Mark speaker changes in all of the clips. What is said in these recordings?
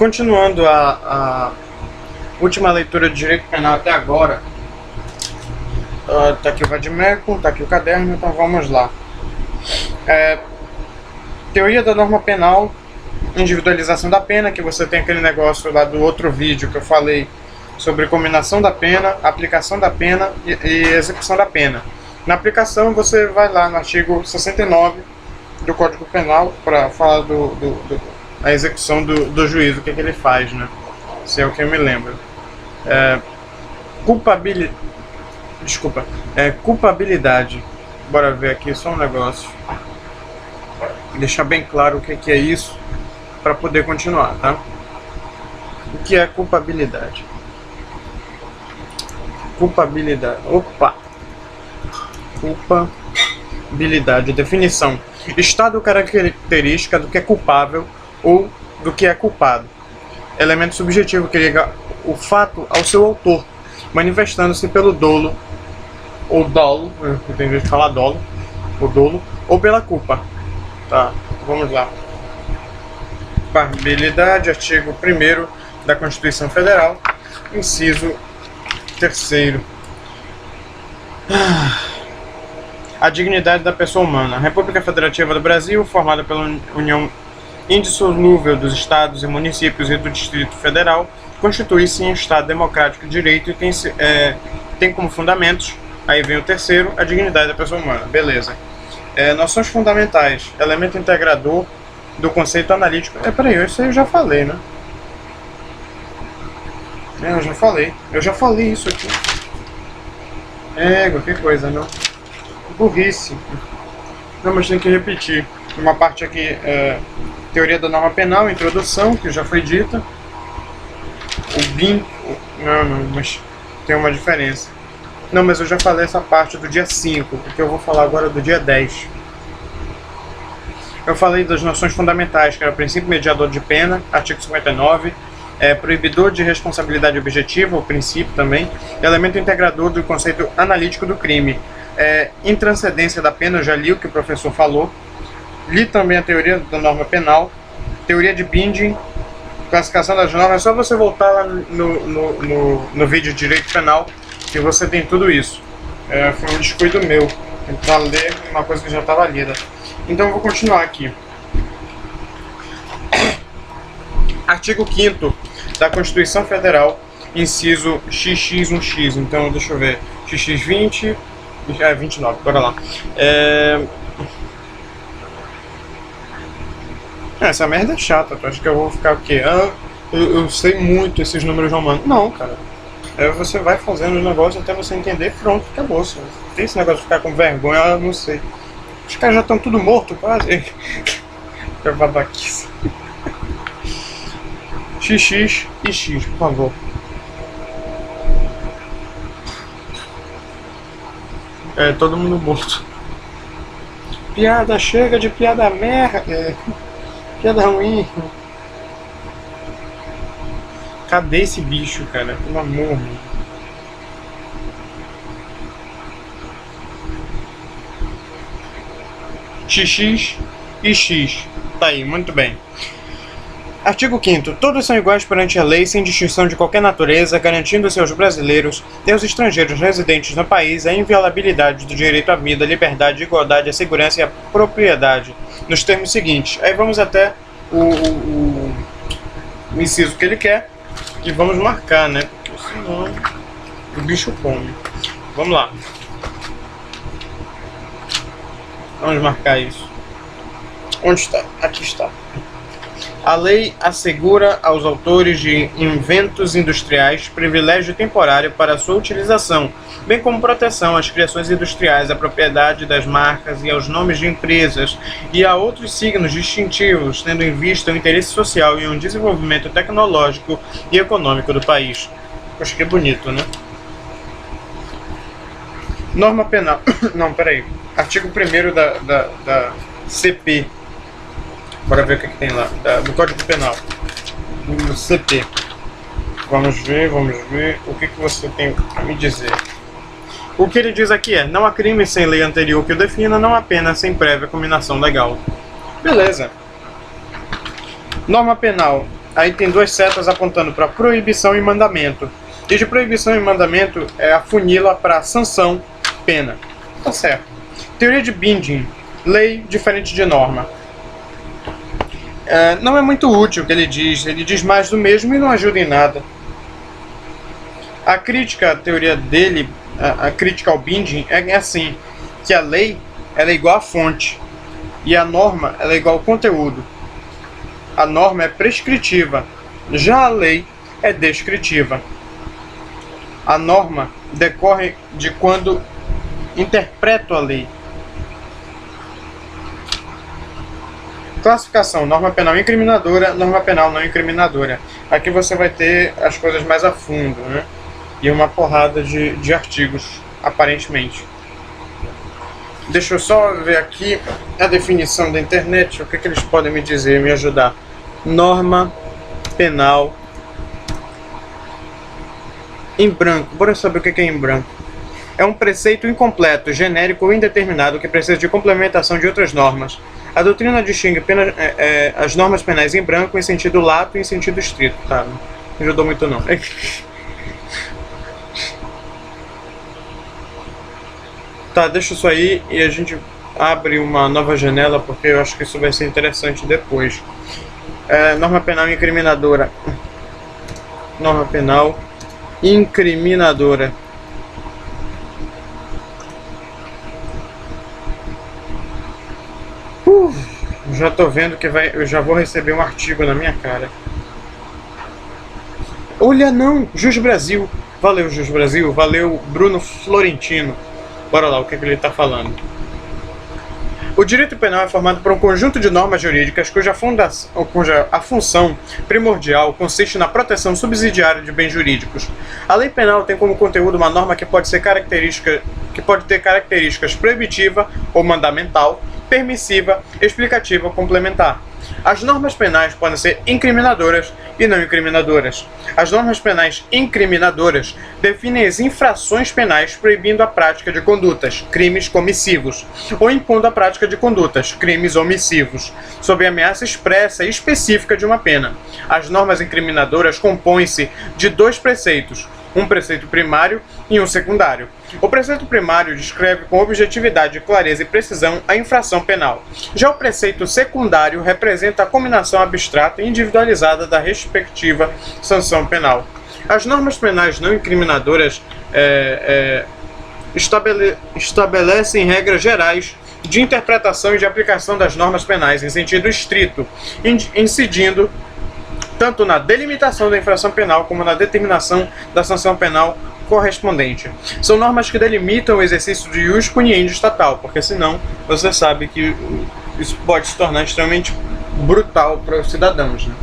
Speaker 1: Continuando a última leitura de direito penal até agora, tá aqui o vade-mecum, tá aqui o caderno, então vamos lá. Teoria da norma penal, individualização da pena, que você tem aquele negócio lá do outro vídeo que eu falei sobre combinação da pena, aplicação da pena e execução da pena. Na aplicação você vai lá no artigo 69 do Código Penal para falar a execução do juízo, o que ele faz, né? Se é o que eu me lembro. Culpabilidade. Bora ver aqui só um negócio. Deixar bem claro o que é isso para poder continuar, tá? O que é culpabilidade? Culpabilidade. Definição: estado ou característica do que é culpável ou do que é culpado. Elemento subjetivo que liga o fato ao seu autor, manifestando-se pelo dolo ou dolo, tem gente que fala dolo, ou dolo, ou pela culpa. Tá, vamos lá. Culpabilidade, artigo 1º da Constituição Federal, inciso 3º. A dignidade da pessoa humana. A República Federativa do Brasil, formada pela União indissolúvel dos Estados e Municípios e do Distrito Federal, constitui-se em Estado democrático de direito e tem como fundamentos, aí vem o terceiro, a dignidade da pessoa humana. Beleza. Noções fundamentais, elemento integrador do conceito analítico. Peraí, isso aí eu já falei, né? Eu já falei isso aqui. Que coisa, não? Burrice. Não, mas tem que repetir. Uma parte aqui, teoria da norma penal, introdução, que já foi dita. O BIM. Não, mas tem uma diferença. Não, mas eu já falei essa parte do dia 5, porque eu vou falar agora do dia 10. Eu falei das noções fundamentais, que era o princípio mediador de pena, artigo 59, proibidor de responsabilidade objetiva, o princípio também, elemento integrador do conceito analítico do crime, intranscendência da pena, eu já li o que o professor falou, li também a teoria da norma penal, teoria de Binding, classificação das normas. É só você voltar lá no vídeo de direito penal que você tem tudo isso. Foi um descuido meu tentar ler uma coisa que já estava lida. Então eu vou continuar aqui. Artigo 5º da Constituição Federal, inciso XX1X. Então deixa eu ver, XX20, 29, bora lá. Essa merda é chata, tu acha que eu vou ficar o quê? Eu sei muito esses números romanos. Não, cara. Você vai fazendo o negócio até você entender, pronto, acabou. Não tem esse negócio de ficar com vergonha, eu não sei. Os caras já estão tudo mortos quase. Que babaquice. XX e X, por favor. Todo mundo morto. Piada, chega de piada merda. Piada ruim. Cadê esse bicho, cara? Pelo amor. XX e X. Tá aí, muito bem. Artigo 5º. Todos são iguais perante a lei, sem distinção de qualquer natureza, garantindo-se aos brasileiros e aos estrangeiros residentes no país a inviolabilidade do direito à vida, liberdade, igualdade, a segurança e a propriedade, nos termos seguintes. Aí vamos até o inciso que ele quer e vamos marcar, né? Porque senão o bicho come. Vamos lá. Vamos marcar isso. Onde está? Aqui está. A lei assegura aos autores de inventos industriais privilégio temporário para sua utilização, bem como proteção às criações industriais, à propriedade das marcas e aos nomes de empresas e a outros signos distintivos, tendo em vista o interesse social e o desenvolvimento tecnológico e econômico do país. Acho que é bonito, né? Norma penal. Não, peraí. Artigo 1º da CP. Bora ver o que tem lá. Do Código Penal. Do CP. Vamos ver o que você tem a me dizer. O que ele diz aqui é: não há crime sem lei anterior que o defina, não há pena sem prévia combinação legal. Beleza. Norma penal. aí tem duas setas apontando para proibição e mandamento. E de proibição e mandamento afunila para sanção, pena. Tá certo. Teoria de Binding, lei diferente de norma. Não é muito útil o que ele diz mais do mesmo e não ajuda em nada. A crítica à teoria dele, a crítica ao Binding é assim, que a lei ela é igual à fonte e a norma ela é igual ao conteúdo. A norma é prescritiva, já a lei é descritiva. A norma decorre de quando interpreto a lei. Classificação: norma penal incriminadora, norma penal não incriminadora. Aqui você vai ter as coisas mais a fundo, né? E uma porrada de artigos, aparentemente. Deixa eu só ver aqui a definição da internet, o que eles podem me dizer, me ajudar. Norma penal em branco. Bora saber o que é em branco. É um preceito incompleto, genérico ou indeterminado que precisa de complementação de outras normas. A doutrina distingue as normas penais em branco em sentido lato e em sentido estrito. Tá, não ajudou muito não. Tá, deixa isso aí e a gente abre uma nova janela porque eu acho que isso vai ser interessante depois. Norma penal incriminadora. Norma penal incriminadora. Já tô vendo que eu já vou receber um artigo na minha cara. Olha não, Jus Brasil. Valeu Jus Brasil, valeu Bruno Florentino. Bora lá, o que ele está falando. O direito penal é formado por um conjunto de normas jurídicas cuja a função primordial consiste na proteção subsidiária de bens jurídicos. A lei penal tem como conteúdo uma norma que pode ter características proibitiva ou mandamental, permissiva, explicativa ou complementar. As normas penais podem ser incriminadoras e não incriminadoras. As normas penais incriminadoras definem as infrações penais proibindo a prática de condutas, crimes comissivos, ou impondo a prática de condutas, crimes omissivos, sob ameaça expressa e específica de uma pena. As normas incriminadoras compõem-se de dois preceitos, um preceito primário e um secundário. O preceito primário descreve com objetividade, clareza e precisão a infração penal. Já o preceito secundário representa a combinação abstrata e individualizada da respectiva sanção penal. As normas penais não incriminadoras estabelecem regras gerais de interpretação e de aplicação das normas penais em sentido estrito, incidindo tanto na delimitação da infração penal como na determinação da sanção penal correspondente. São normas que delimitam o exercício de ius puniendi estatal, porque senão você sabe que isso pode se tornar extremamente brutal para os cidadãos, né?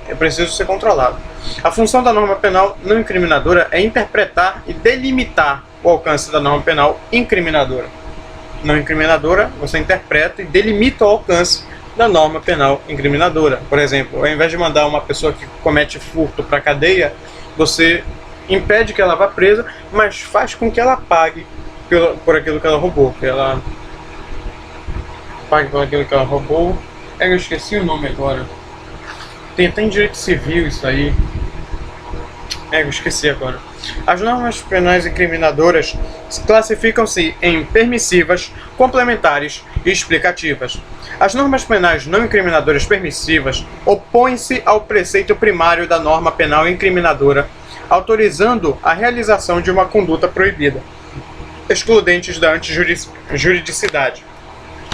Speaker 1: É preciso ser controlado. A função da norma penal não incriminadora é interpretar e delimitar o alcance da norma penal incriminadora. Não incriminadora, você interpreta e delimita o alcance da norma penal incriminadora. Por exemplo, ao invés de mandar uma pessoa que comete furto para a cadeia, você impede que ela vá presa, mas faz com que ela pague por aquilo que ela roubou. Que ela pague por aquilo que ela roubou. Eu esqueci o nome agora. Tem até em direito civil isso aí. Eu esqueci agora. As normas penais incriminadoras classificam-se em permissivas, complementares e explicativas. As normas penais não incriminadoras permissivas opõem-se ao preceito primário da norma penal incriminadora, autorizando a realização de uma conduta proibida, excludentes da antijuridicidade.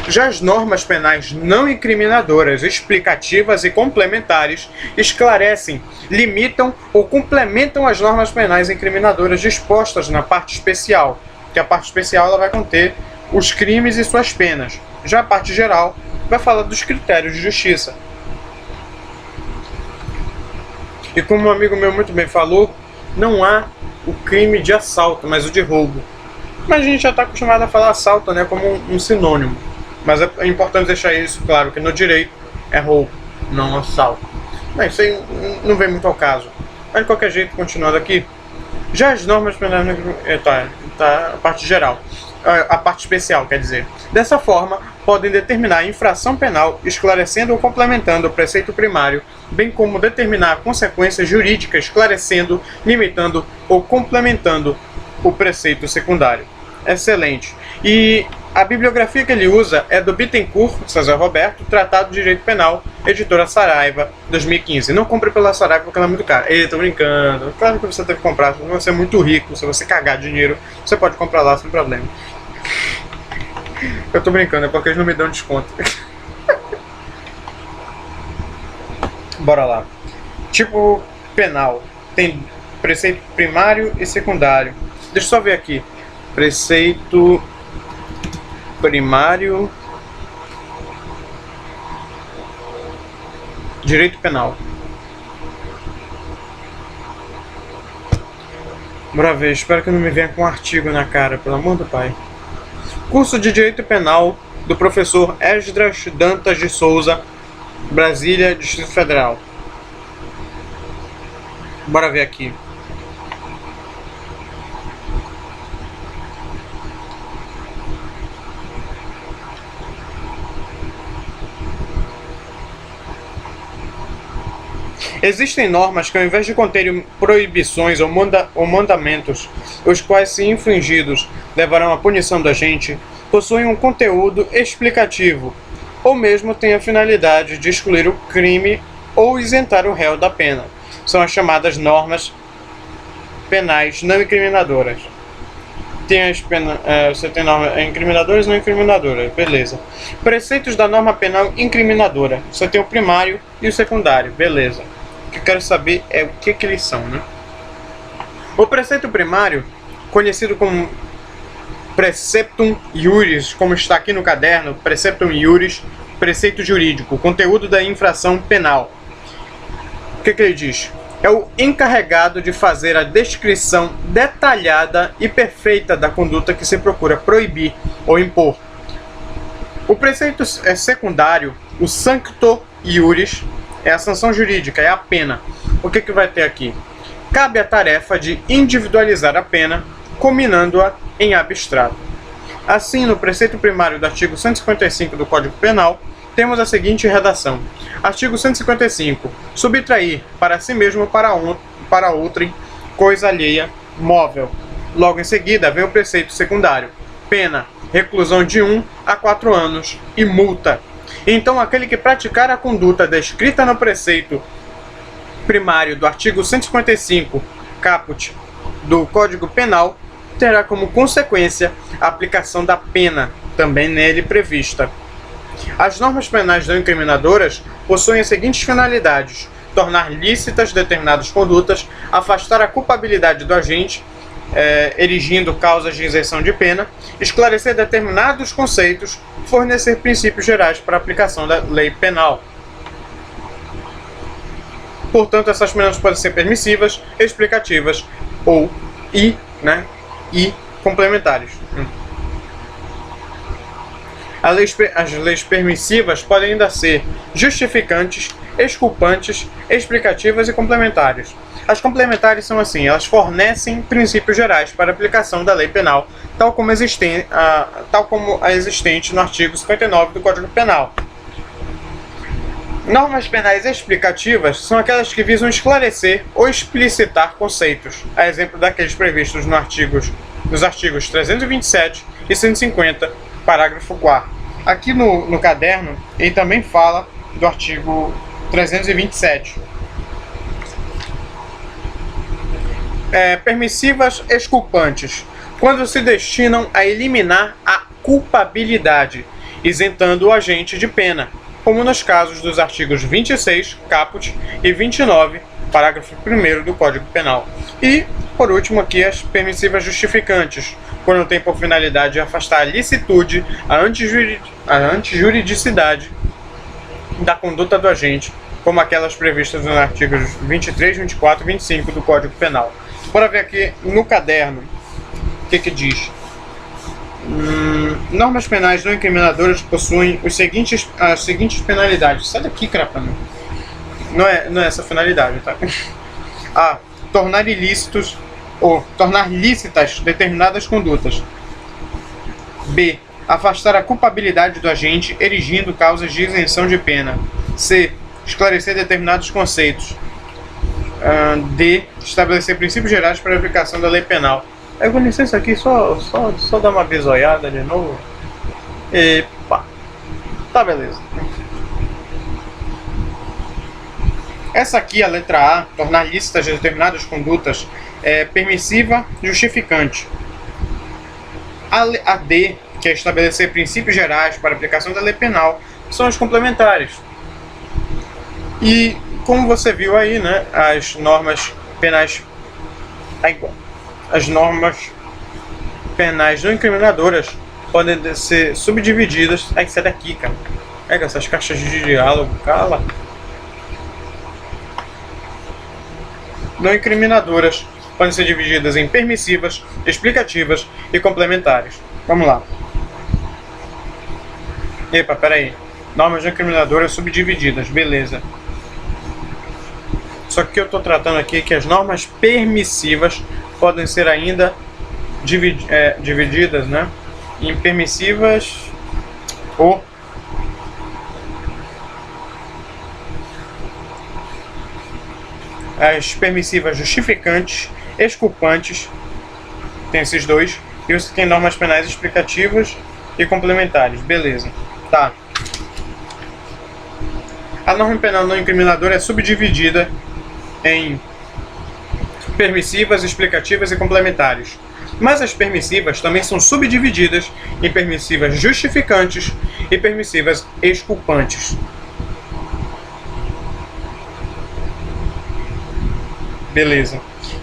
Speaker 1: Já as normas penais não incriminadoras, explicativas e complementares esclarecem, limitam ou complementam as normas penais incriminadoras dispostas na parte especial, que a parte especial ela vai conter os crimes e suas penas. Já a parte geral vai falar dos critérios de justiça. E como um amigo meu muito bem falou, não há o crime de assalto, mas o de roubo. Mas a gente já está acostumado a falar assalto, né, como um sinônimo. Mas é importante deixar isso claro, que no direito é roubo, não assalto. Mas isso aí não vem muito ao caso. Mas de qualquer jeito, continuando aqui, já as normas penais... Tá a parte geral. A parte especial, quer dizer. Dessa forma, podem determinar a infração penal, esclarecendo ou complementando o preceito primário bem como determinar consequências jurídicas, esclarecendo, limitando ou complementando o preceito secundário. Excelente. E a bibliografia que ele usa é do Bittencourt, César Roberto, Tratado de Direito Penal, editora Saraiva, 2015. Não compre pela Saraiva porque ela é muito cara. Ei, tô brincando. Claro que você deve comprar, se você é muito rico, se você cagar dinheiro, você pode comprar lá sem problema. Eu tô brincando, é porque eles não me dão desconto. Bora lá. Tipo penal. Tem preceito primário e secundário. Deixa eu só ver aqui. Preceito primário. Direito penal. Bora ver, espero que não me venha com um artigo na cara, pelo amor do pai. Curso de Direito Penal do professor Esdras Dantas de Souza, Brasília, Distrito Federal. Bora ver aqui. Existem normas que, ao invés de conterem proibições ou mandamentos, os quais, se infringidos, levarão à punição do agente, possuem um conteúdo explicativo, ou mesmo têm a finalidade de excluir o crime ou isentar o réu da pena. São as chamadas normas penais não incriminadoras. Você tem normas incriminadoras e não incriminadoras, beleza. Preceitos da norma penal incriminadora. Você tem o primário e o secundário, beleza. O que eu quero saber é o que eles são, né? O preceito primário, conhecido como Preceptum Iuris, como está aqui no caderno, Preceptum Iuris, preceito jurídico, conteúdo da infração penal. O que ele diz? É o encarregado de fazer a descrição detalhada e perfeita da conduta que se procura proibir ou impor. O preceito secundário, o Sancto Iuris, é a sanção jurídica, é a pena. O que vai ter aqui? Cabe a tarefa de individualizar a pena, combinando-a em abstrato. Assim, no preceito primário do artigo 155 do Código Penal, temos a seguinte redação. Artigo 155. Subtrair para si mesmo ou para outrem coisa alheia móvel. Logo em seguida vem o preceito secundário. Pena, reclusão de 1 a 4 anos e multa. Então, aquele que praticar a conduta descrita no preceito primário do artigo 155, caput, do Código Penal, terá como consequência a aplicação da pena, também nele prevista. As normas penais não incriminadoras possuem as seguintes finalidades: tornar lícitas determinadas condutas, afastar a culpabilidade do agente, erigindo causas de isenção de pena, esclarecer determinados conceitos, fornecer princípios gerais para a aplicação da lei penal. Portanto, essas penas podem ser permissivas, explicativas e complementares. As leis permissivas podem ainda ser justificantes, exculpantes, explicativas e complementares. As complementares são assim, elas fornecem princípios gerais para a aplicação da lei penal, tal como a existente no artigo 59 do Código Penal. Normas penais explicativas são aquelas que visam esclarecer ou explicitar conceitos, a exemplo daqueles previstos nos artigos 327 e 150, parágrafo 4º. Aqui no caderno, ele também fala do artigo 327. Permissivas exculpantes, quando se destinam a eliminar a culpabilidade, isentando o agente de pena, como nos casos dos artigos 26, caput, e 29, parágrafo 1º do Código Penal. E, por último, aqui as permissivas justificantes, quando tem por finalidade afastar a licitude, a antijuridicidade da conduta do agente, como aquelas previstas nos artigos 23, 24 e 25 do Código Penal. Bora ver aqui no caderno o que diz. Normas penais não incriminadoras possuem as seguintes penalidades. Sai daqui, crapano. Não é essa a finalidade, tá? A. Tornar ilícitos ou tornar lícitas determinadas condutas. B. Afastar a culpabilidade do agente, erigindo causas de isenção de pena. C. esclarecer determinados conceitos. D. Estabelecer princípios gerais para a aplicação da lei penal. Eu vou licença aqui, só dar uma bisoiada de novo. Epa. Tá, beleza. Essa aqui, a letra A, tornar lícitas determinadas condutas, é permissiva, justificante. A D, que é estabelecer princípios gerais para a aplicação da lei penal, são as complementares. E como você viu aí, né, as normas penais não incriminadoras podem ser subdivididas. Ai, sai daqui, cara. Pega essas caixas de diálogo, cala. Não incriminadoras podem ser divididas em permissivas, explicativas e complementares. Vamos lá. Epa, peraí. Normas não incriminadoras subdivididas, beleza. Só que eu estou tratando aqui que as normas permissivas podem ser ainda divididas, né, em permissivas ou as permissivas justificantes, exculpantes, tem esses dois, e você tem normas penais explicativas e complementares, beleza. Tá. A norma penal não incriminadora é subdividida em permissivas, explicativas e complementares. Mas as permissivas também são subdivididas em permissivas justificantes e permissivas exculpantes. Beleza.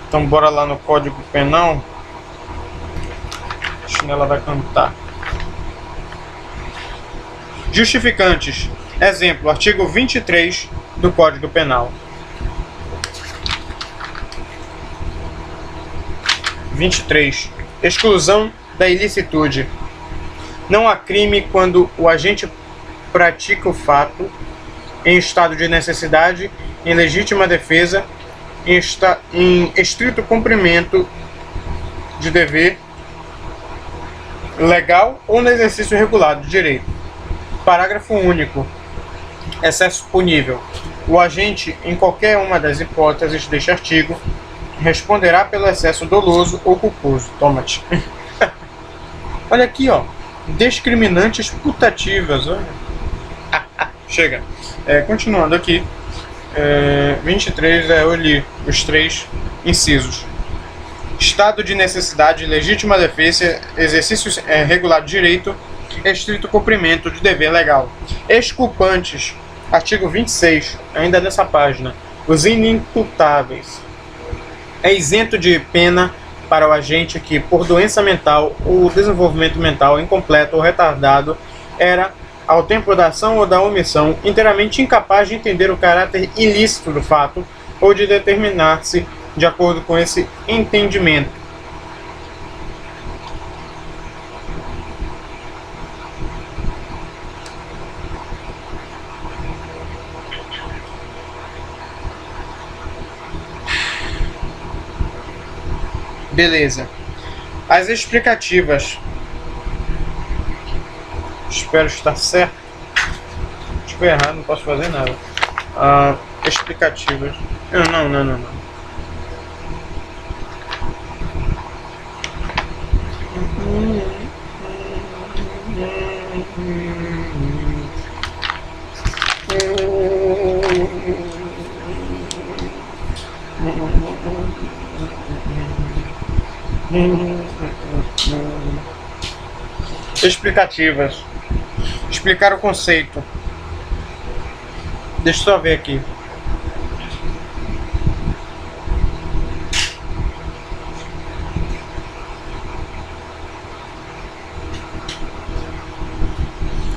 Speaker 1: Então bora lá no Código Penal. A chinela vai cantar. Justificantes. Exemplo, artigo 23 do Código Penal. 23. Exclusão da ilicitude. Não há crime quando o agente pratica o fato em estado de necessidade, em legítima defesa, em estrito cumprimento de dever legal ou no exercício regulado de direito. Parágrafo único. Excesso punível. O agente, em qualquer uma das hipóteses deste artigo, responderá pelo excesso doloso ou culposo. Toma-te. Olha aqui, ó. Discriminantes putativas. Olha. Chega. Continuando aqui. 23, eu li os 3 incisos. Estado de necessidade, legítima defesa, exercício regulado de direito, estrito cumprimento de dever legal. Exculpantes. Artigo 26, ainda nessa página. Os inimputáveis. É isento de pena para o agente que, por doença mental ou desenvolvimento mental incompleto ou retardado, era, ao tempo da ação ou da omissão, inteiramente incapaz de entender o caráter ilícito do fato ou de determinar-se de acordo com esse entendimento. Beleza. As explicativas. Espero estar certo. Se estiver errado, não posso fazer nada. Explicativas. Não. Explicativas. Explicar o conceito. Deixa eu só ver aqui.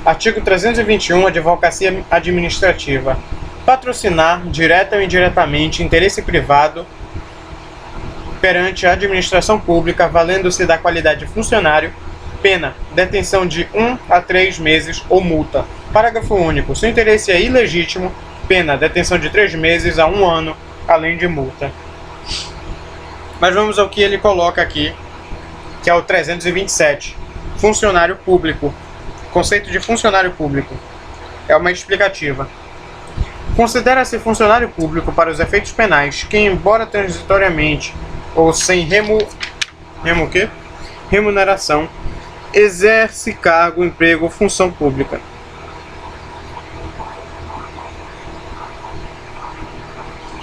Speaker 1: Artigo 321, Advocacia Administrativa. Patrocinar, direta ou indiretamente, interesse privado perante a administração pública, valendo-se da qualidade de funcionário, pena, detenção de 1 a 3 meses ou multa. Parágrafo único. Se o interesse é ilegítimo, pena, detenção de 3 meses a 1 ano, além de multa. Mas vamos ao que ele coloca aqui, que é o 327. Funcionário público. Conceito de funcionário público. É uma explicativa. Considera-se funcionário público para os efeitos penais que, embora transitoriamente ou sem remuneração, exerce cargo, emprego ou função pública.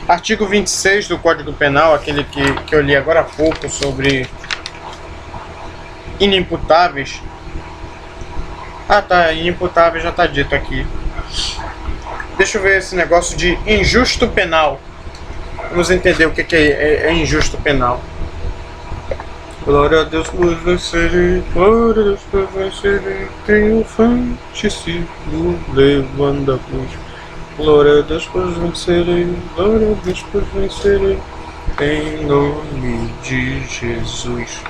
Speaker 1: Artigo 26 do Código Penal, aquele que eu li agora há pouco sobre inimputáveis. Ah tá, inimputável já está dito aqui. Deixa eu ver esse negócio de injusto penal. Vamos entender o que é injusto penal. Glória a Deus por vencerei, glória a Deus por vencerei, triunfante sigo levando a cruz. Glória a Deus por vencerei, glória a Deus por vencerei, em nome de Jesus.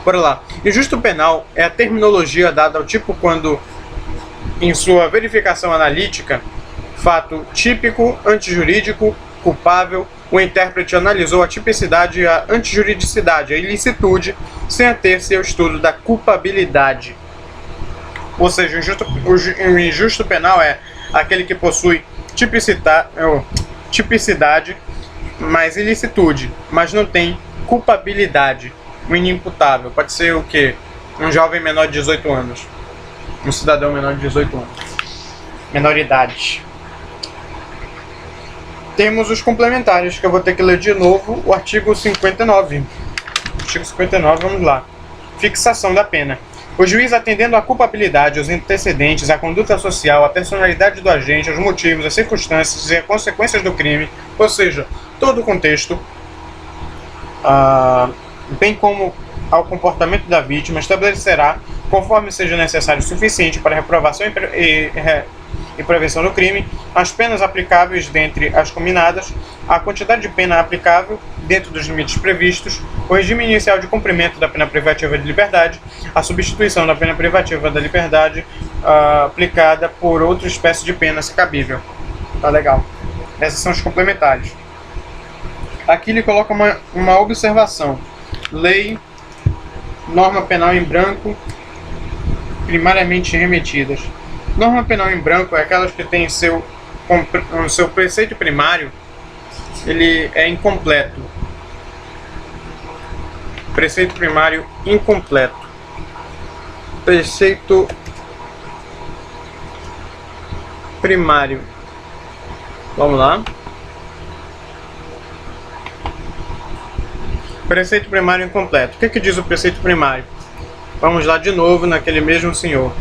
Speaker 1: Bora lá. Injusto penal é a terminologia dada ao tipo quando, em sua verificação analítica, fato típico, antijurídico, culpável, o intérprete analisou a tipicidade e a antijuridicidade, a ilicitude, sem ater-se ao estudo da culpabilidade. Ou seja, o injusto penal é aquele que possui tipicidade, mas ilicitude, mas não tem culpabilidade. O inimputável pode ser o quê? Um jovem menor de 18 anos. Um cidadão menor de 18 anos. Menoridade. Temos os complementares, que eu vou ter que ler de novo o artigo 59. Artigo 59, vamos lá. Fixação da pena. O juiz, atendendo à culpabilidade, aos antecedentes, à conduta social, à personalidade do agente, aos motivos, às circunstâncias e às consequências do crime, ou seja, todo o contexto, bem como ao comportamento da vítima, estabelecerá, conforme seja necessário o suficiente para reprovação e prevenção do crime, as penas aplicáveis dentre as combinadas, a quantidade de pena aplicável dentro dos limites previstos, o regime inicial de cumprimento da pena privativa de liberdade, a substituição da pena privativa da liberdade aplicada por outra espécie de pena, se cabível. Tá legal. Esses são os complementares. Aqui ele coloca uma observação. Lei, norma penal em branco, primariamente remetidas. Norma penal em branco é aquelas que tem seu preceito primário, ele é incompleto. Preceito primário incompleto. Preceito primário. Vamos lá. Preceito primário incompleto. O que diz o preceito primário? Vamos lá de novo naquele mesmo senhor.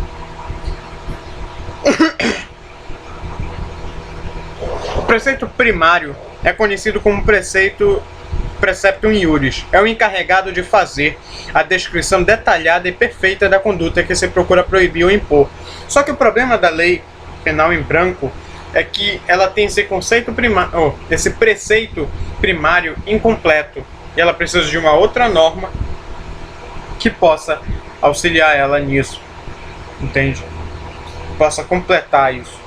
Speaker 1: O preceito primário é conhecido como preceptum iuris. É o encarregado de fazer a descrição detalhada e perfeita da conduta que se procura proibir ou impor. Só que o problema da lei penal em branco é que ela tem esse preceito primário incompleto. E ela precisa de uma outra norma que possa auxiliar ela nisso. Entende? Possa completar isso.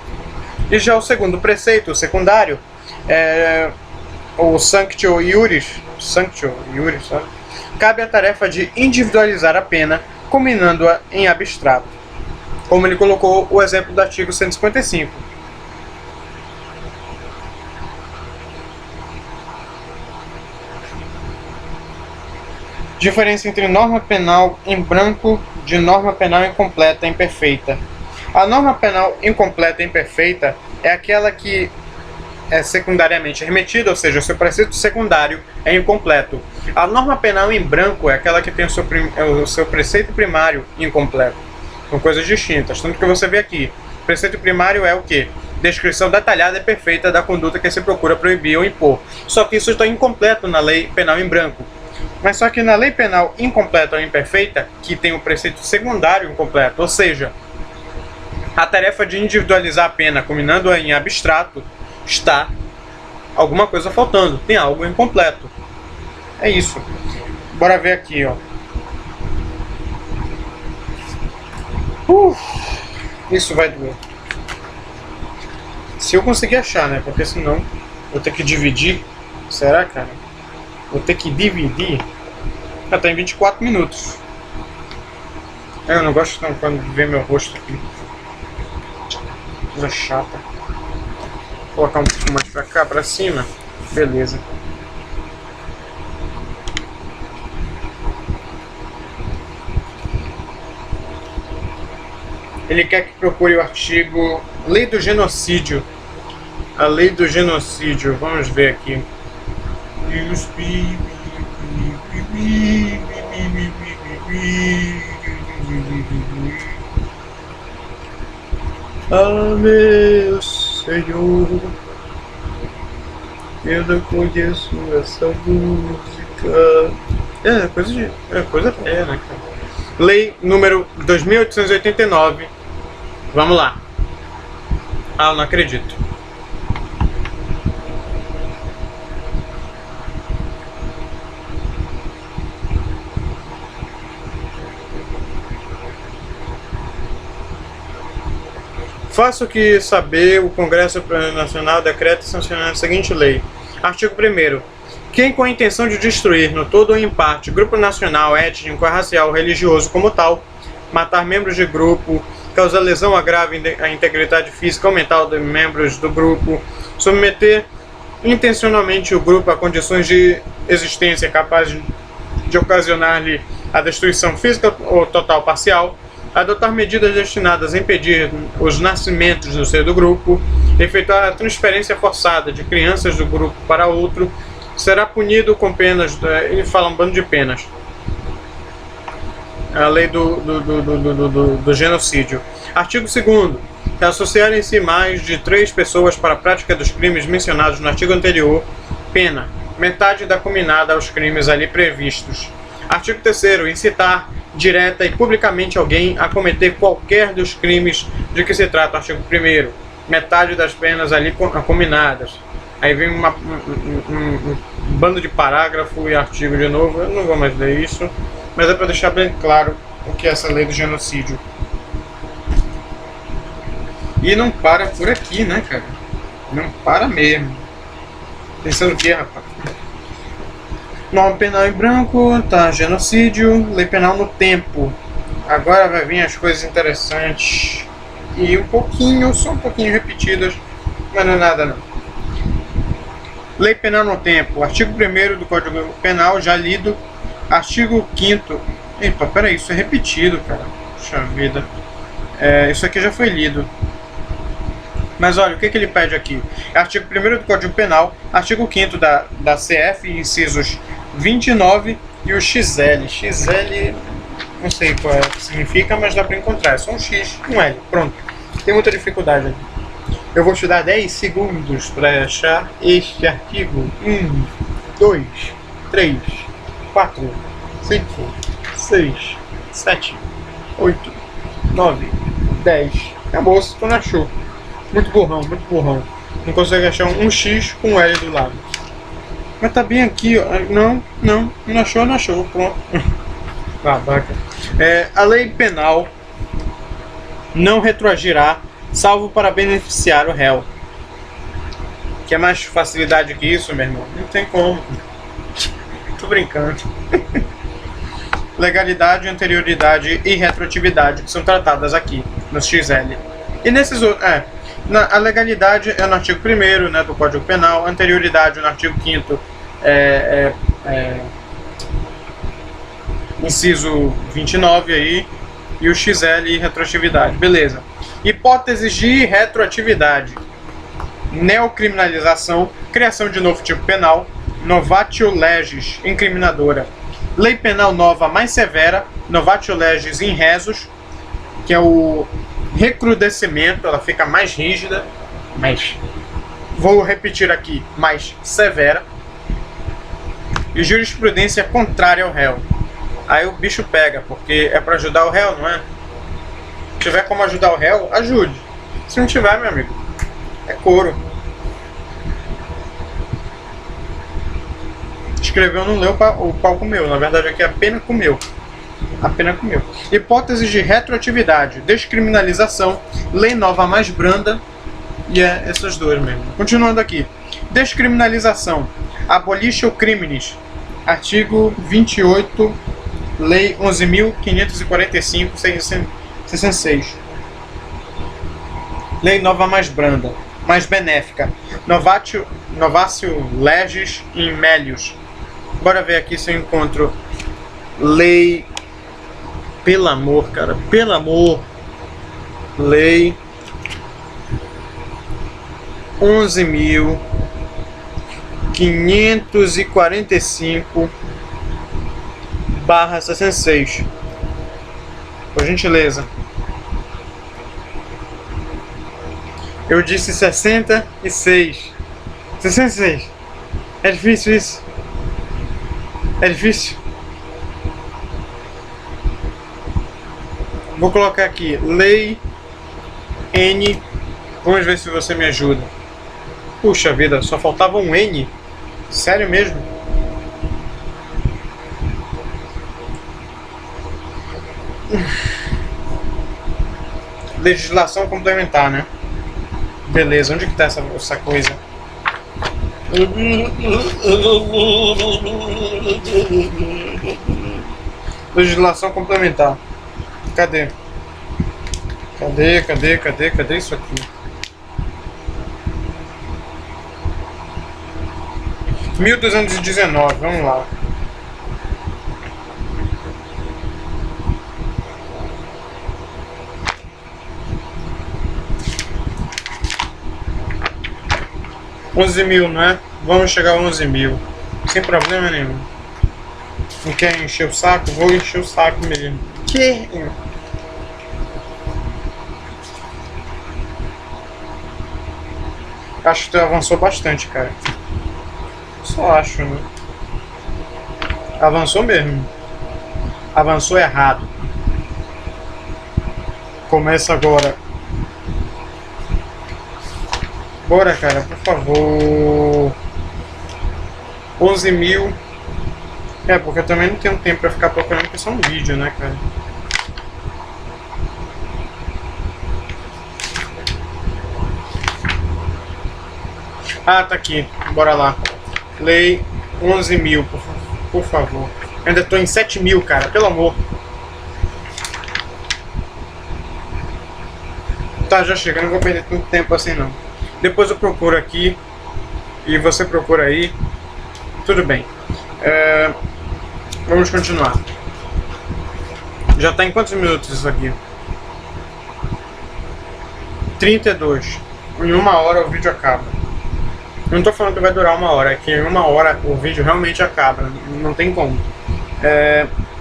Speaker 1: E já o segundo preceito, o secundário, é o Sanctio Iuris, sabe? Cabe a tarefa de individualizar a pena, combinando-a em abstrato. Como ele colocou o exemplo do artigo 155. Diferença entre norma penal em branco de norma penal incompleta e imperfeita. A norma penal incompleta e imperfeita é aquela que é secundariamente remetida, ou seja, o seu preceito secundário é incompleto. A norma penal em branco é aquela que tem o seu preceito primário incompleto. São coisas distintas. Tanto que você vê aqui, preceito primário é o quê? Descrição detalhada e perfeita da conduta que se procura proibir ou impor. Só que isso está incompleto na lei penal em branco. Mas só que na lei penal incompleta ou imperfeita, que tem o preceito secundário incompleto, ou seja, a tarefa de individualizar a pena, combinando-a em abstrato, está alguma coisa faltando, tem algo incompleto. É isso. Bora ver aqui, ó. Isso vai doer. Se eu conseguir achar, né? Porque senão vou ter que dividir. Será, cara? Vou ter que dividir. Já tá em 24 minutos. Eu não gosto não quando vê meu rosto aqui. Coisa chata. colocar um pouco mais pra cá, pra cima. Beleza. Ele quer que procure o artigo Lei do Genocídio. A Lei do Genocídio. Vamos ver aqui. Ah, meu Senhor, eu não conheço essa música. Coisa feia, né, cara? Lei número 2889. Vamos lá. Ah, eu não acredito. Faço que saber o Congresso Nacional decreta e sanciona a seguinte lei. Artigo 1º. Quem com a intenção de destruir, no todo ou em parte, grupo nacional, étnico, racial, religioso como tal, matar membros de grupo, causar lesão grave à integridade física ou mental de membros do grupo, submeter intencionalmente o grupo a condições de existência capazes de ocasionar-lhe a destruição física ou total parcial, adotar medidas destinadas a impedir os nascimentos no seio do grupo, efetuar a transferência forçada de crianças do grupo para outro, será punido com penas. Ele fala um bando de penas. A lei do genocídio. Artigo 2º. Se associarem-se mais de 3 pessoas para a prática dos crimes mencionados no artigo anterior, pena metade da combinada aos crimes ali previstos. Artigo 3º. Incitar direta e publicamente alguém a cometer qualquer dos crimes de que se trata o artigo 1º. Metade das penas ali combinadas. Aí vem um bando de parágrafo e artigo de novo. Eu não vou mais ler isso, mas é para deixar bem claro o que é essa lei do genocídio. E não para por aqui, né, cara? Não para mesmo. Pensando o que, rapaz? Norma penal em branco, tá? Genocídio, lei penal no tempo. Agora vai vir as coisas interessantes. E só um pouquinho repetidas, mas não é nada não. Lei penal no tempo. Artigo 1º do Código Penal, já lido. Artigo 5º. Epa, peraí, isso é repetido, cara. Puxa vida. Isso aqui já foi lido. Mas olha, o que ele pede aqui? Artigo 1º do Código Penal, artigo 5º da CF, incisos 29 e o XL. XL, não sei qual significa, mas dá para encontrar. É só um X, um L. Pronto. Tem muita dificuldade aqui. Eu vou te dar 10 segundos para achar este artigo. 1, 2, 3, 4, 5, 6, 7, 8, 9, 10. Acabou, se tu não achou. Muito burrão, muito burrão. Não consegue achar um X com um L do lado. Mas tá bem aqui, ó. Não achou. Pronto. Babaca. A lei penal não retroagirá, salvo para beneficiar o réu. Quer mais facilidade que isso, meu irmão? Não tem como. Tô brincando. Legalidade, anterioridade e retroatividade que são tratadas aqui no XL. E nesses outros. A legalidade é no artigo 1º, né, do Código Penal, anterioridade no artigo 5º, inciso 29 aí, e o XL e retroatividade. Beleza. Hipóteses de retroatividade. Neocriminalização, criação de novo tipo penal, novatio legis, incriminadora. Lei penal nova mais severa, novatio legis in resus, que é o recrudescimento, ela fica mais rígida, mas vou repetir aqui, mais severa. E jurisprudência contrária ao réu. Aí o bicho pega, porque é para ajudar o réu, não é? Se tiver como ajudar o réu, ajude. Se não tiver, meu amigo, é couro. Escreveu, não leu, o pau comeu. Na verdade aqui a pena comeu. A pena comeu. Hipóteses de retroatividade, descriminalização, lei nova mais branda, e essas duas mesmo. Continuando aqui. Descriminalização. Abolisce o crimes. Artigo 28, Lei 11.545, 66. Lei nova mais branda. mais benéfica. Novatio legis in melius. Bora ver aqui se eu encontro lei. Pelo amor, cara, pelo amor. Lei 11.545/66. Por gentileza. Eu disse 66. 66. É difícil isso. É difícil. Vou colocar aqui Lei N. Vamos ver se você me ajuda. Puxa vida, só faltava um N. Sério mesmo? Legislação complementar, né? Beleza, onde que tá essa coisa? Legislação complementar. Cadê? Cadê isso aqui? 1219, vamos lá. $11.000, não é? Vamos chegar a 11.000. Sem problema nenhum. Não quer encher o saco? Vou encher o saco mesmo. Que? Acho que tu avançou bastante, cara. Só acho, né? Avançou mesmo. Avançou errado. Começa agora. Bora, cara, por favor. 11.000. É, porque eu também não tenho tempo pra ficar procurando, porque é só um vídeo, né, cara? Ah, tá aqui. Bora lá. Lei 11.000, por favor. Eu ainda tô em 7.000, cara, pelo amor. Tá, já chegando, não vou perder tanto tempo assim não. Depois eu procuro aqui e você procura aí. Tudo bem. Vamos continuar. Já tá em quantos minutos isso aqui? 32. Em 1 hora o vídeo acaba. Não tô falando que vai durar 1 hora, é que em 1 hora o vídeo realmente acaba. Não tem como.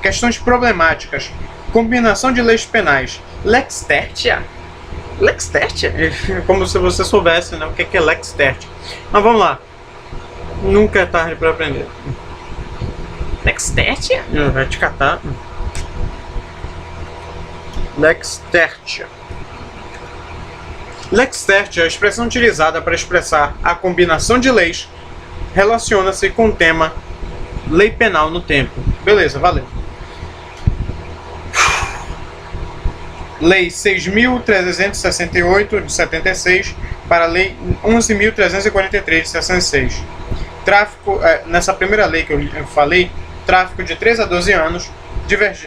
Speaker 1: Questões problemáticas. Combinação de leis penais. Lex tertia? Lex tertia? Como se você soubesse, né, o que é lex tertia. Mas vamos lá. Nunca é tarde para aprender. Lex tertia? Vai te catar. Lex tertia. Lex tertia é a expressão utilizada para expressar a combinação de leis, relaciona-se com o tema lei penal no tempo. Beleza, valeu. Lei 6.368 de 76 para a Lei 11.343 de 66. Tráfico, nessa primeira lei que eu falei, tráfico de 3 a 12 anos, 3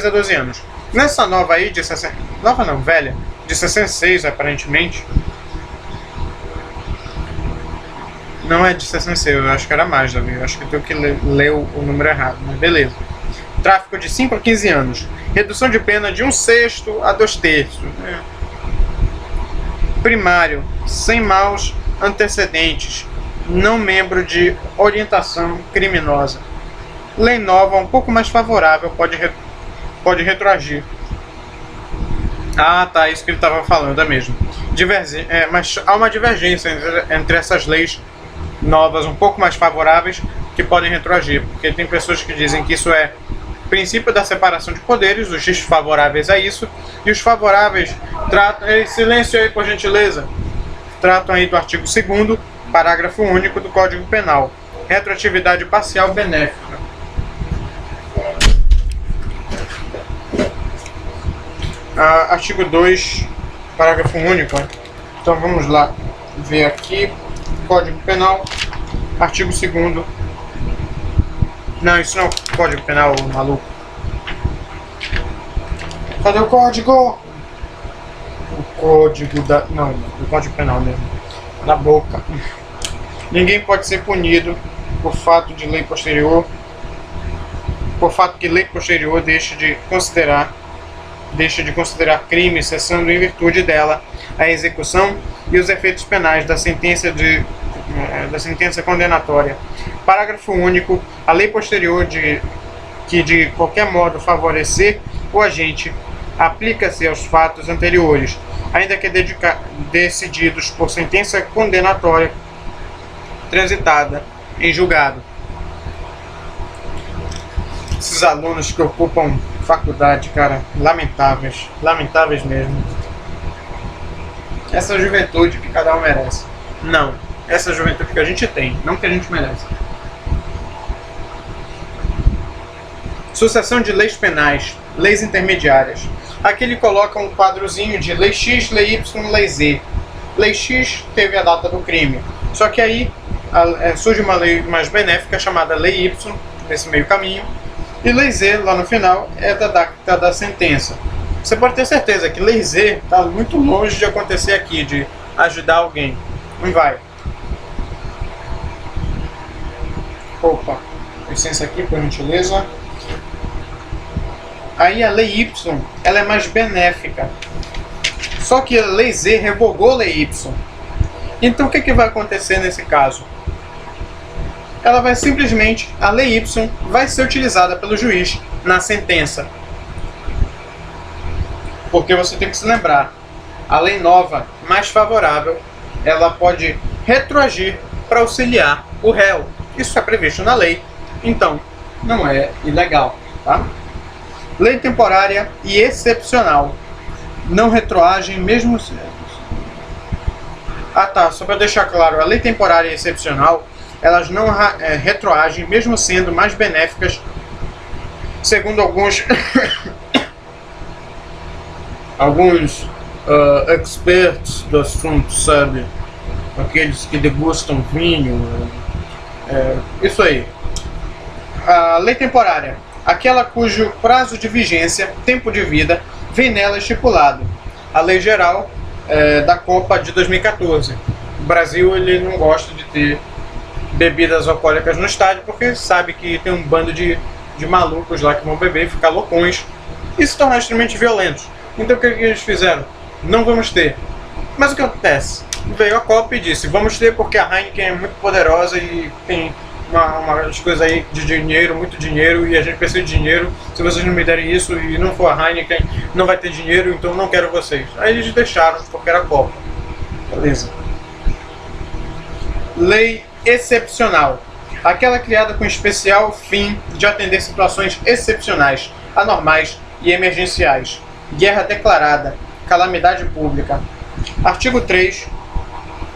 Speaker 1: a 12 anos. Nessa nova aí de 60, nova não, velha, de 66 aparentemente. Não é de 66, eu acho que era mais, Davi. Eu acho que eu tenho que ler o número errado, mas beleza. Tráfico de 5 a 15 anos. Redução de pena de 1/6 a 2/3. Primário, sem maus antecedentes, não membro de orientação criminosa. Lei nova, um pouco mais favorável, pode retroagir. Ah, tá, isso que ele estava falando, é mesmo. Mas há uma divergência entre essas leis novas, um pouco mais favoráveis, que podem retroagir. Porque tem pessoas que dizem que isso é princípio da separação de poderes, os desfavoráveis a isso, e os favoráveis tratam... Silêncio aí, por gentileza. Tratam aí do artigo 2º, parágrafo único do Código Penal. Retroatividade parcial benéfica. Artigo 2, parágrafo único. Então vamos lá ver aqui. Código Penal, artigo 2º. Não, isso não é o Código Penal, maluco. Cadê o código? Código da... Não, do Código Penal mesmo. Na boca. Ninguém pode ser punido por fato de lei posterior, por fato que lei posterior deixe de considerar crime, cessando em virtude dela a execução e os efeitos penais da sentença condenatória. Parágrafo único. A lei posterior que de qualquer modo favorecer o agente aplica-se aos fatos anteriores, ainda que decididos por sentença condenatória transitada em julgado. Esses alunos que ocupam faculdade, cara, lamentáveis mesmo. Essa juventude que cada um merece. Não, essa juventude que a gente tem, não que a gente merece. Sucessão de leis penais, leis intermediárias. Aqui ele coloca um quadrozinho de lei X, lei Y, lei Z. Lei X teve a data do crime, só que aí surge uma lei mais benéfica chamada lei Y, nesse meio caminho, e lei Z, lá no final, é da data da sentença. Você pode ter certeza que lei Z está muito longe de acontecer aqui, de ajudar alguém. Não vai. Opa, licença aqui, por gentileza. Aí a lei Y, ela é mais benéfica. Só que a lei Z revogou a lei Y. Então o que vai acontecer nesse caso? Ela vai simplesmente, a lei Y vai ser utilizada pelo juiz na sentença. Porque você tem que se lembrar, a lei nova, mais favorável, ela pode retroagir para auxiliar o réu. Isso é previsto na lei, então não é ilegal, tá? Lei temporária e excepcional. Não retroagem mesmo... Ah tá, só para deixar claro, a lei temporária e excepcional, elas não retroagem mesmo sendo mais benéficas, segundo alguns experts do assunto, sabe? Aqueles que degustam vinho, isso aí. A lei temporária, aquela cujo prazo de vigência, tempo de vida, vem nela estipulado. A lei geral da Copa de 2014. O Brasil, ele não gosta de ter bebidas alcoólicas no estádio porque sabe que tem um bando de malucos lá que vão beber e ficar loucões e se tornar extremamente violentos. Então o que eles fizeram? Não vamos ter. Mas o que acontece? Veio a Copa e disse, vamos ter porque a Heineken é muito poderosa e tem umas coisas aí de dinheiro, muito dinheiro, e a gente precisa de dinheiro. Se vocês não me derem isso e não for a Heineken, não vai ter dinheiro, então não quero vocês. Aí eles deixaram porque era a Copa. Beleza. Lei excepcional. Aquela criada com especial fim de atender situações excepcionais, anormais e emergenciais. Guerra declarada, calamidade pública. Artigo 3,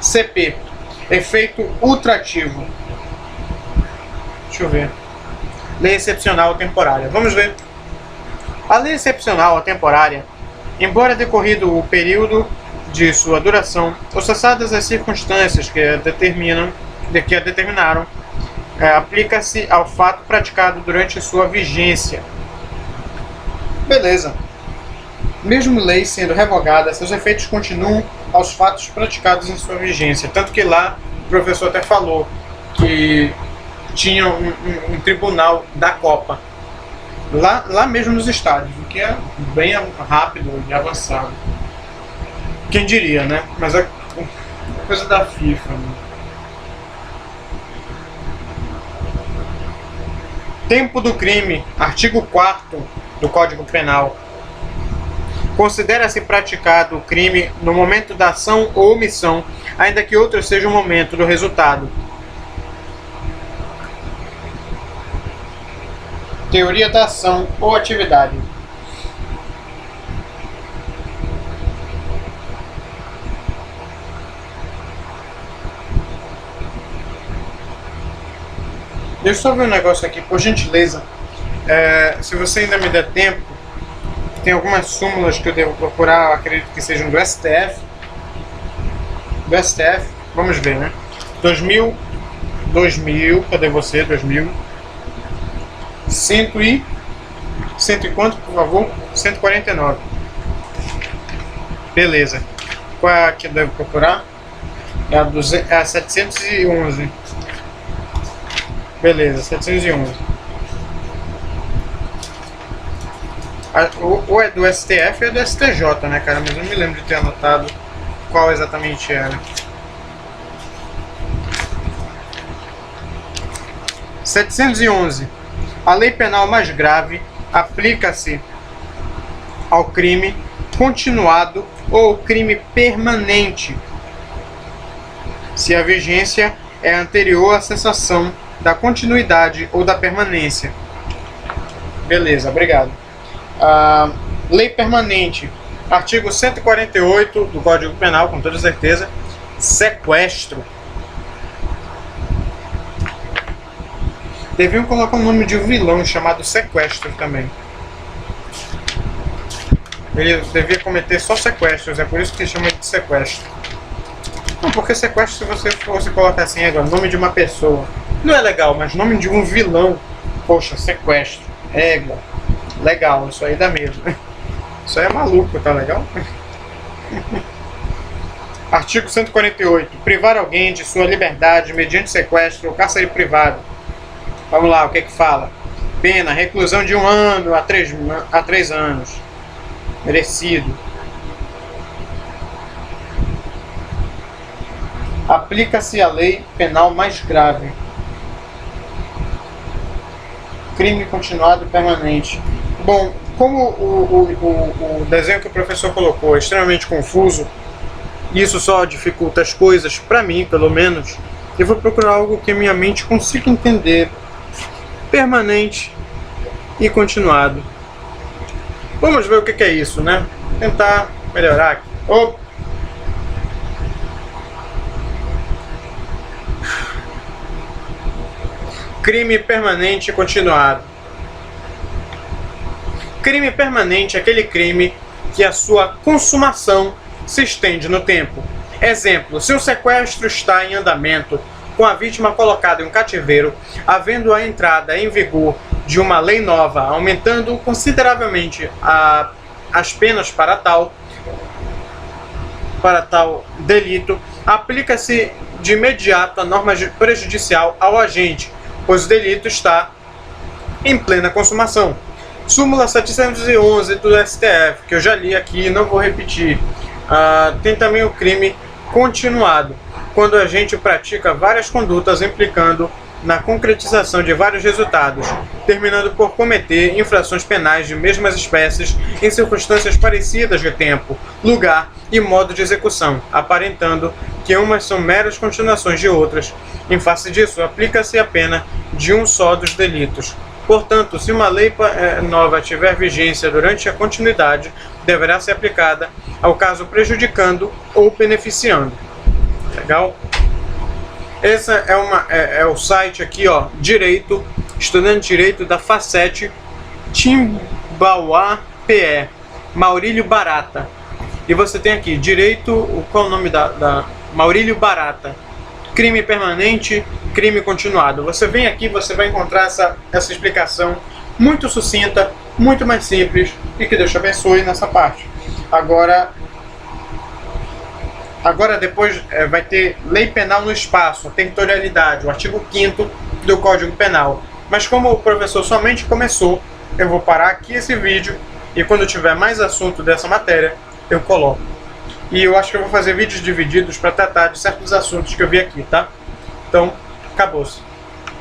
Speaker 1: CP. Efeito ultrativo. Deixa eu ver. Lei excepcional temporária. Vamos ver. A lei excepcional temporária, embora decorrido o período de sua duração, ou cessadas as circunstâncias que a determinaram, aplica-se ao fato praticado durante sua vigência. Beleza. Mesmo lei sendo revogada, seus efeitos continuam aos fatos praticados em sua vigência. Tanto que lá o professor até falou que tinha um tribunal da Copa. Lá mesmo nos estádios, o que é bem rápido e avançado. Quem diria, né? Mas é coisa da FIFA. Né? Tempo do crime, artigo 4º do Código Penal. Considera-se praticado o crime no momento da ação ou omissão, ainda que outro seja o momento do resultado. Teoria da ação ou atividade. Deixa eu só ver um negócio aqui, por gentileza. Se você ainda me der tempo, tem algumas súmulas que eu devo procurar, acredito que sejam do STF. Vamos ver, né? 2000, cadê você? 2000. 100 e quanto, por favor? 149. Beleza. Qual é a que eu devo procurar? É a 711. Beleza, 711. Ou é do STF ou é do STJ, né, cara? Mas eu não me lembro de ter anotado qual exatamente era. 711. A lei penal mais grave aplica-se ao crime continuado ou crime permanente, se a vigência é anterior à cessação da continuidade ou da permanência. Beleza, obrigado. Lei permanente, artigo 148 do Código Penal, com toda certeza. Sequestro. Deviam colocar o nome de um vilão chamado Sequestro também. Ele devia cometer só sequestros, é por isso que chama de sequestro. Não, porque sequestro, se você fosse colocar assim, agora, nome de uma pessoa, não é legal, mas nome de um vilão, poxa, sequestro, égua, legal, isso aí dá medo. Isso aí é maluco, tá legal? Artigo 148. Privar alguém de sua liberdade mediante sequestro ou cárcere privado. Vamos lá, o que é que fala? Pena, reclusão de 1 ano a 3 anos. Merecido. Aplica-se a lei penal mais grave. Crime continuado permanente. Bom, como o desenho que o professor colocou é extremamente confuso, isso só dificulta as coisas, para mim, pelo menos, eu vou procurar algo que a minha mente consiga entender. Permanente e continuado. Vamos ver o que é isso, né? Tentar melhorar aqui. Oh. Crime permanente e continuado. Crime permanente é aquele crime que a sua consumação se estende no tempo. Exemplo, se o sequestro está em andamento com a vítima colocada em um cativeiro, havendo a entrada em vigor de uma lei nova, aumentando consideravelmente as penas para tal delito, aplica-se de imediato a norma prejudicial ao agente, pois o delito está em plena consumação. Súmula 711 do STF, que eu já li aqui e não vou repetir. Tem também o crime continuado, quando o agente pratica várias condutas implicando na concretização de vários resultados, terminando por cometer infrações penais de mesmas espécies em circunstâncias parecidas de tempo, lugar e modo de execução, aparentando que umas são meras continuações de outras. Em face disso, aplica-se a pena de um só dos delitos. Portanto, se uma lei nova tiver vigência durante a continuidade, deverá ser aplicada ao caso prejudicando ou beneficiando. Legal? Esse é o site aqui, ó, Direito, estudando Direito da Facete, Timbauá PE, Maurílio Barata. E você tem aqui, Direito, qual é o nome da Maurílio Barata, crime permanente, crime continuado. Você vem aqui, você vai encontrar essa explicação muito sucinta, muito mais simples, e que Deus te abençoe nessa parte. Agora depois vai ter lei penal no espaço, territorialidade, o artigo 5º do Código Penal. Mas como o professor somente começou, eu vou parar aqui esse vídeo e quando tiver mais assunto dessa matéria, eu coloco. E eu acho que eu vou fazer vídeos divididos para tratar de certos assuntos que eu vi aqui, tá? Então, acabou-se.